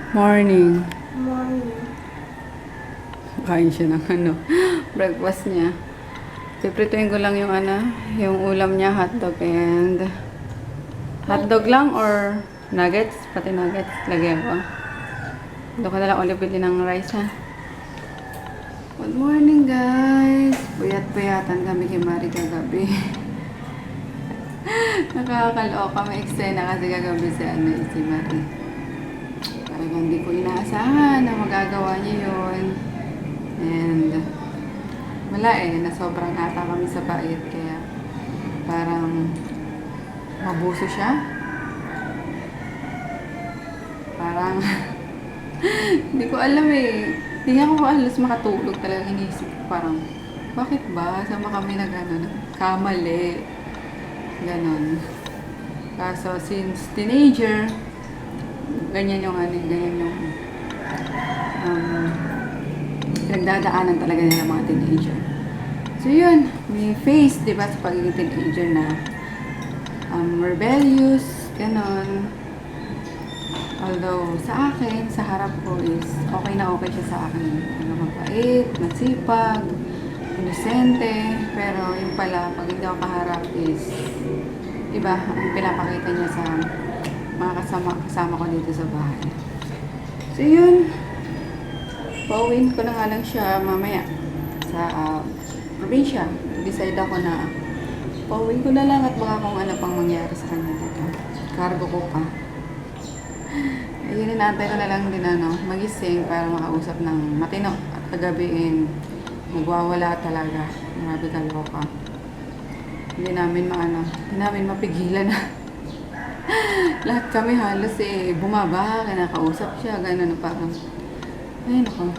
Morning. Morning. Kain siya ng breakfast niya. Piprituin ko lang yung yung ulam niya, hotdog and hotdog lang or nuggets, pati nuggets lagyan ko. Doon ka na lang ulit bili ng rice ha. Good morning guys. Puyat-puyatan kami kay Mari kagabi. Nakakaloka, may eksena kasi kagabi si Mari. Talagang hindi ko inaasahan na magagawa niya yun. And wala na sobrang ata kami sa bait kaya parang mabuso siya. Parang hindi ko alam hindi nga ako halos makatulog talaga. Inisip ko parang bakit ba? Sama kami nagkamali. Ganon. Kaso since teenager, ganyan yung nagdadaanan talaga nila mga teenager. So yun, may face, di ba, sa pagiging teenager na rebellious, ganon. Although, sa akin, sa harap ko is okay na okay siya sa akin. Mabait, masipag, inosente, pero yung pala, pag hindi ako kaharap is iba ang pinapakita niya sa mga kasama ko dito sa bahay. So yun, pauwiin ko na nga lang siya mamaya sa probinsya. Decide ako na pauwiin ko na lang at baka kung ano pang mangyari sa kanya dito. Cargo ko pa. Ayun, inaantay ko na lang din magising para makausap ng matino. At kagabiin, nagwawala talaga. Grabe kaloka. Hindi namin mapigilan na. Lahat kami halos bumaba, kinakausap siya, gano'n parang, ay nako.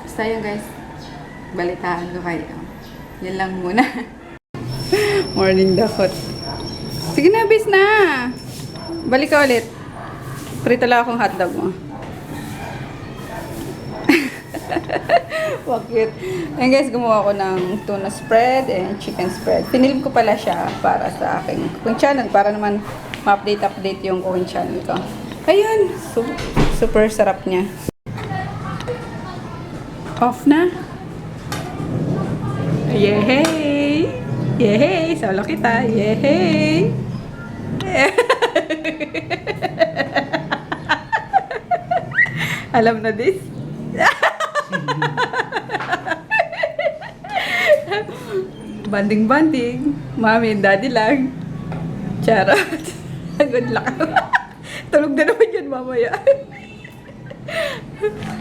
Basta yun guys, balitaan ko kayo. Yan lang muna. Morning dakot. Sige na, bis na. Balik ka ulit. Prito lang akong hotdog mo. Bakit? Ayan guys, gumawa ko ng tuna spread and chicken spread. Pinilm ko pala siya para sa aking cooking channel. Para naman ma-update yung cooking channel ko. Ayun! Super sarap niya. Off na. Yehey! Yehey! Solo kita! Yehey! Alam na this? Banding-banding. Mami and daddy lang. Charot. Good luck. Tulog na naman yan mamaya.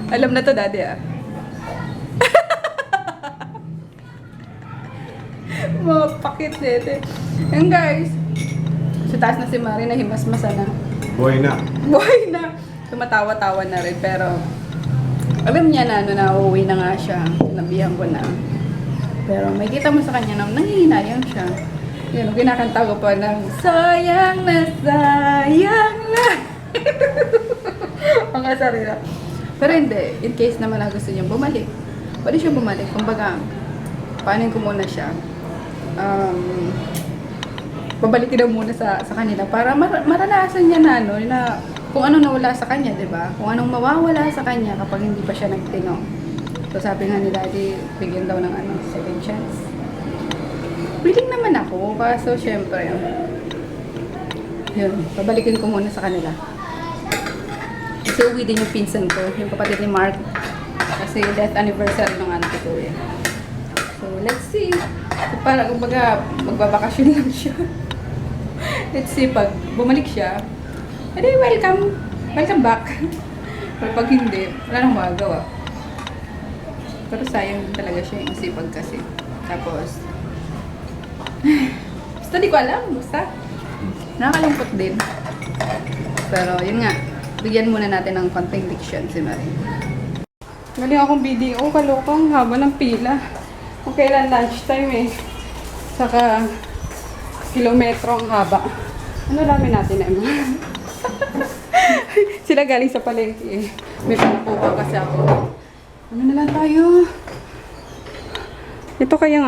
Alam na to daddy Mga pakit nete. Ayan guys. Sa taas na si Mari na himas-masa na. Buhay na. Buhay na. Tumatawa-tawa na rin. Pero alam niya na uuwi na nga siya. Nabihan ko na. Pero may kita mo sa kanya na nanghihinayang siya. Yun, kinakanta ko pa ng sayang na. Ang sarili. Pero hindi. In case naman na gusto niyang bumalik. Pwede siya bumalik. Kumbaga, paanin ko muna siya. Pabalikin daw muna sa kanila para maranasan niya na kung ano nawala sa kanya, di ba? Kung anong mawawala sa kanya kapag hindi pa siya nagtingo. So sabi nga ni daddy, bigyan daw ng second chance. Willing naman ako, kaso syempre, yun, pabalikin ko muna sa kanila. Kasi uwi din yung pinsan ko, yung kapatid ni Mark. Kasi death anniversary ng anak ko So let's see. Para kumbaga, magbabakasyon lang siya. Let's see, pag bumalik siya, edi welcome back. Pero pag hindi, wala nang magagawa. Pero sayang talaga siya yung sipag kasi. Tapos, basta di ko alam, basta. Nakakalungkot din. Pero yun nga, bigyan muna natin ng konting diction si Marie. Galing akong video, kalokang haba ng pila. Kung kailan lunchtime Saka kilometro ang haba. Ano namin natin Sila galing sa palengke May panakuha kasi ako. Ano na lang tayo? Ito kayang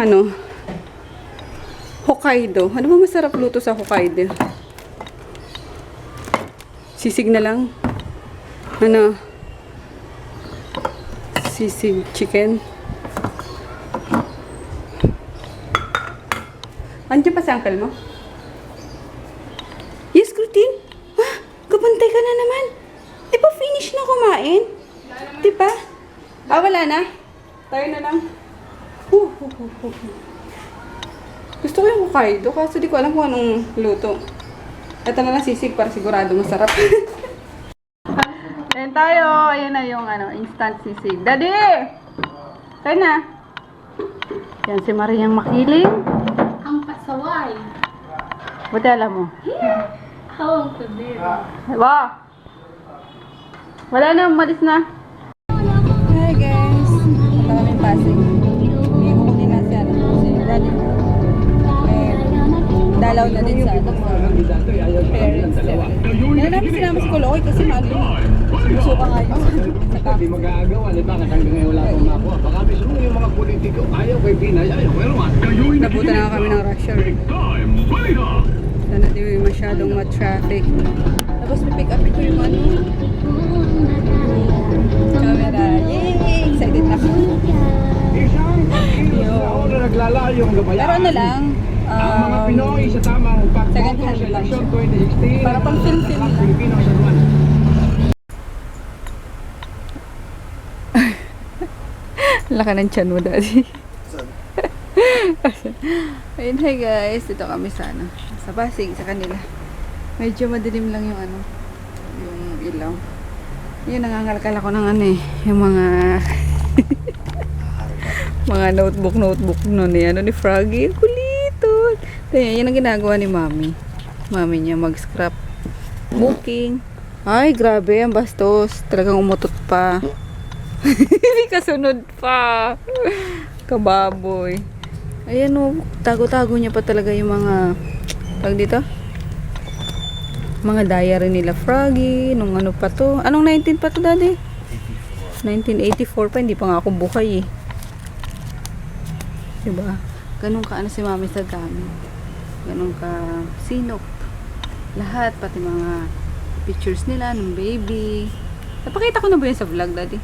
Hokkaido. Ano ba masarap luto sa Hokkaido? Sisig na lang. Ano? Sisig chicken. Andiyan pa si uncle mo? Yes, Christine? Ah, kapantay ka na naman. Di ba finish na kumain? Di ba? Ah, wala na? Tayo na lang. Gusto ko yung Hokkaido kasi di ko alam kung anong luto. Ito na lang sisig para sigurado masarap. Ayan tayo. Ayan na yung instant sisig. Daddy! Tayo na. Yan si Mariang makiling. Ang pasaway. Buti alam mo. Hawang ko din. Diba? Wala na, umalis na. Hi guys. Punta kami Pasig. May kukunin na si Daddy. Dalaw na din sa parents. Yan namin sinama si Kuloy kasi malo. Susuka nga yun. Hindi mag-aagawa, di ba? Kasi hanggang ngayon wala akong makuha. Baka mismo yung mga politiko, ayaw kay Pinay, ayaw. Pero Nabuta na kami ng rush hour. Sana di masyadong ma-traffic. Tapos pipick up ito yung camera. Yay! Excited na ako. isang ako na naglalayong gabayan. Pero ano lang, ang mga Pinoy sa tamang second pagboto hand sa lang eleksyon siya. 2016. Para pang film-film lang. Pilipino sa duwan. Laka ng tiyan mo, Daddy. Ayun, hi guys. Dito kami sa Pasig, sa kanila. Medyo madilim lang yung yung ilaw. Yun, nangangalkal ako ng yung mga mga notebook nun ni Froggy. Kulito. Yan ang ginagawa ni Mami. Mami niya mag-scrap booking. Ay, grabe, ang bastos. Talagang umutot pa. Hindi kasunod pa. Kababoy. Ayan o, tago-tago niya pa talaga yung mga tag dito? Mga diary nila Froggy. Nung ano pa to? Anong 19 pa to, Daddy? 1984 pa. Hindi pa nga ako buhay eh. Diba? Ganun ka si Mami sa dami. Ganun ka sinop. Lahat, pati mga pictures nila ng baby. Napakita ko na ba yun sa vlog, Daddy?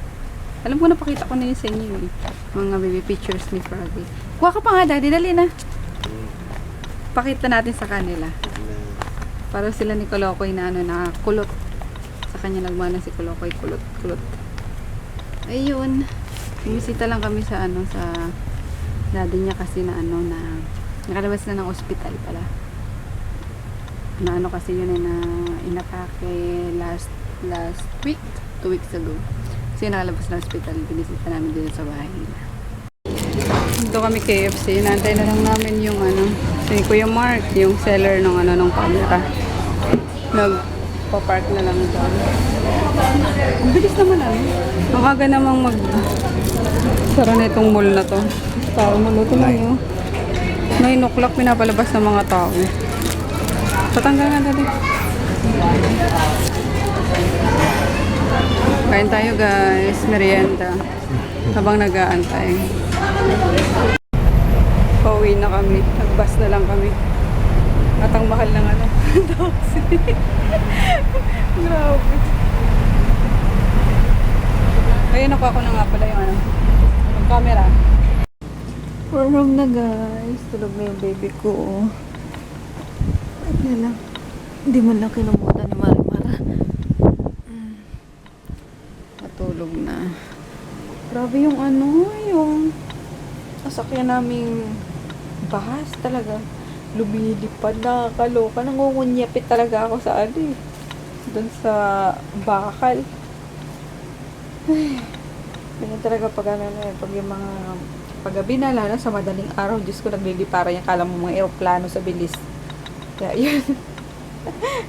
Alam ko napakita ko na yun sa inyo eh. Mga baby pictures ni Froggy. Kuha ka pa nga, Daddy. Dali na. Pakita natin sa kanila. Para sila ni Kolokoy na na kulot. Sa kanya nagmana si Kolokoy kulot. Ayun. Bumisita lang kami sa sa daddy niya kasi na nakalabas na ng ospital pala. Na kasi yun na inatake last week, 2 weeks ago. Kasi nakalabas na hospital, binisita namin dito sa bahay nila. Dito kami KFC, nantay na lang namin yung si Kuya Mark, yung seller ng ng camera. Nagpa-park na lang doon. Ang bilis naman Ang aga namang sara na itong mall na to. Tao maluto na yun. 9 o'clock pinapalabas ng mga tao. Patanggal nga dali. Kain tayo guys, merienda. Habang nag-aantay. Pauwi na kami. Nag-bus na lang kami. At ang mahal ng taxi. Grabe. Ayun, nakuha ko na nga pala yung yung camera. Warm na guys. Tulog na yung baby ko. At na lang. Hindi man lang kinumutan ni Marimara. Matulog na. Grabe yung yung sasakyan naming bahas talaga. Lumilipad, nakakaloka. Nangungunyapit talaga ako sa doon sa bakal. Ay, ganyan talaga pag pag yung mga paggabi na, lalo sa madaling araw, Diyos ko, naglilipara yan. Kala mo mga eroplano sa bilis. Kaya yun.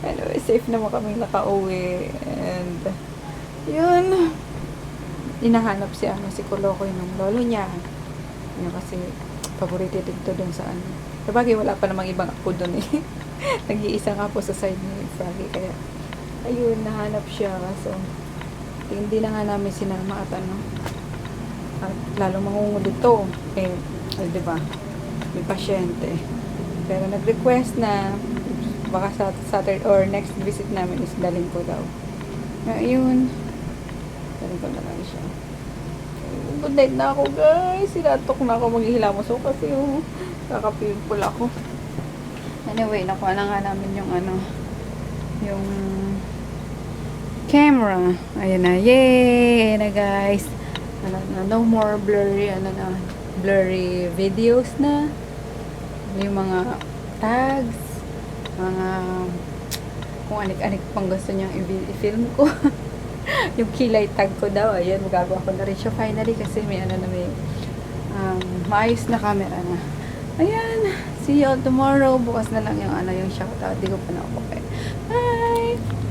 Anyway, safe naman kami nakauwi. And yun. Hinahanap si Kolokoy ng lolo niya. Yun kasi paborito dito dun sa Sabagay, wala pa namang ibang apo dun eh. Nag-iisa nga po sa side ni Froggy. Kaya, ayun, nahanap siya. So, hindi na nga namin sinama at at lalo mangungulito to. Diba? May pasyente. Pero nag-request na baka sa Saturday or next visit namin is daling ko daw. Ayun. ko na lang siya. Good night na ako, guys. Sinatok na ako maghihilamos ako kasi kakapimple ako. Anyway, nakuha na nga namin yung yung camera. Ayan na. Yay! Ayan na, guys. No more blurry, blurry videos na. Yung mga tags, mga kung anik-anik pang gusto niyang i-film ko. Yung kilay tag ko daw, ayun, magagawa ko na rin siya finally kasi may maayos na camera na. Ayan, see you all tomorrow. Bukas na lang yung yung shoutout. Di ko pa na ako. Bye!